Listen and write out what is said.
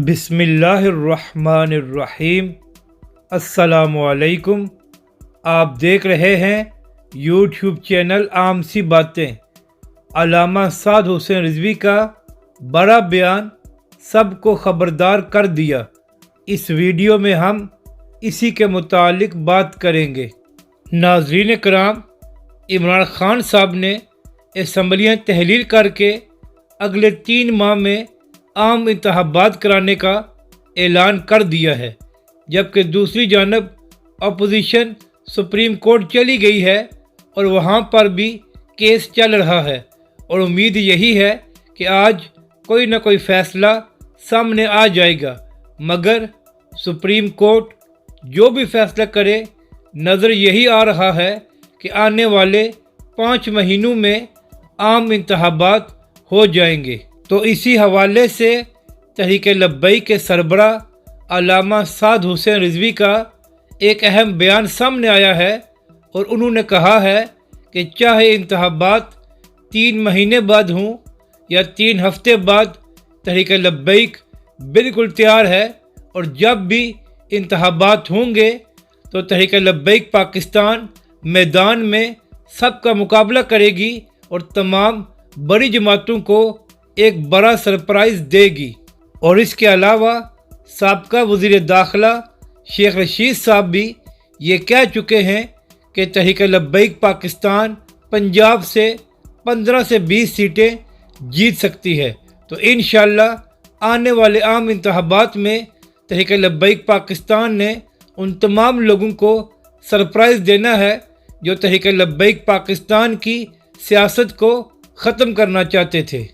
بسم اللہ الرحمن الرحیم۔ السلام علیکم۔ آپ دیکھ رہے ہیں یوٹیوب چینل عام سی باتیں۔ علامہ سعد حسین رضوی کا بڑا بیان سب کو خبردار کر دیا۔ اس ویڈیو میں ہم اسی کے متعلق بات کریں گے۔ ناظرین کرام، عمران خان صاحب نے اسمبلیاں تحلیل کر کے اگلے 3 ماہ میں عام انتخابات کرانے کا اعلان کر دیا ہے، جبکہ دوسری جانب اپوزیشن سپریم کورٹ چلی گئی ہے اور وہاں پر بھی کیس چل رہا ہے، اور امید یہی ہے کہ آج کوئی نہ کوئی فیصلہ سامنے آ جائے گا۔ مگر سپریم کورٹ جو بھی فیصلہ کرے، نظر یہی آ رہا ہے کہ آنے والے 5 مہینوں میں عام انتخابات ہو جائیں گے۔ تو اسی حوالے سے تحریک لبیک کے سربراہ علامہ سعد حسین رضوی کا ایک اہم بیان سامنے آیا ہے، اور انہوں نے کہا ہے کہ چاہے انتخابات 3 مہینے بعد ہوں یا 3 ہفتے بعد، تحریک لبیک بالکل تیار ہے، اور جب بھی انتخابات ہوں گے تو تحریک لبیک پاکستان میدان میں سب کا مقابلہ کرے گی اور تمام بڑی جماعتوں کو ایک بڑا سرپرائز دے گی۔ اور اس کے علاوہ سابقہ وزیر داخلہ شیخ رشید صاحب بھی یہ کہہ چکے ہیں کہ تحریک لبیک پاکستان پنجاب سے 15 سے 20 سیٹیں جیت سکتی ہے۔ تو انشاءاللہ آنے والے عام انتخابات میں تحریک لبیک پاکستان نے ان تمام لوگوں کو سرپرائز دینا ہے جو تحریک لبیک پاکستان کی سیاست کو ختم کرنا چاہتے تھے۔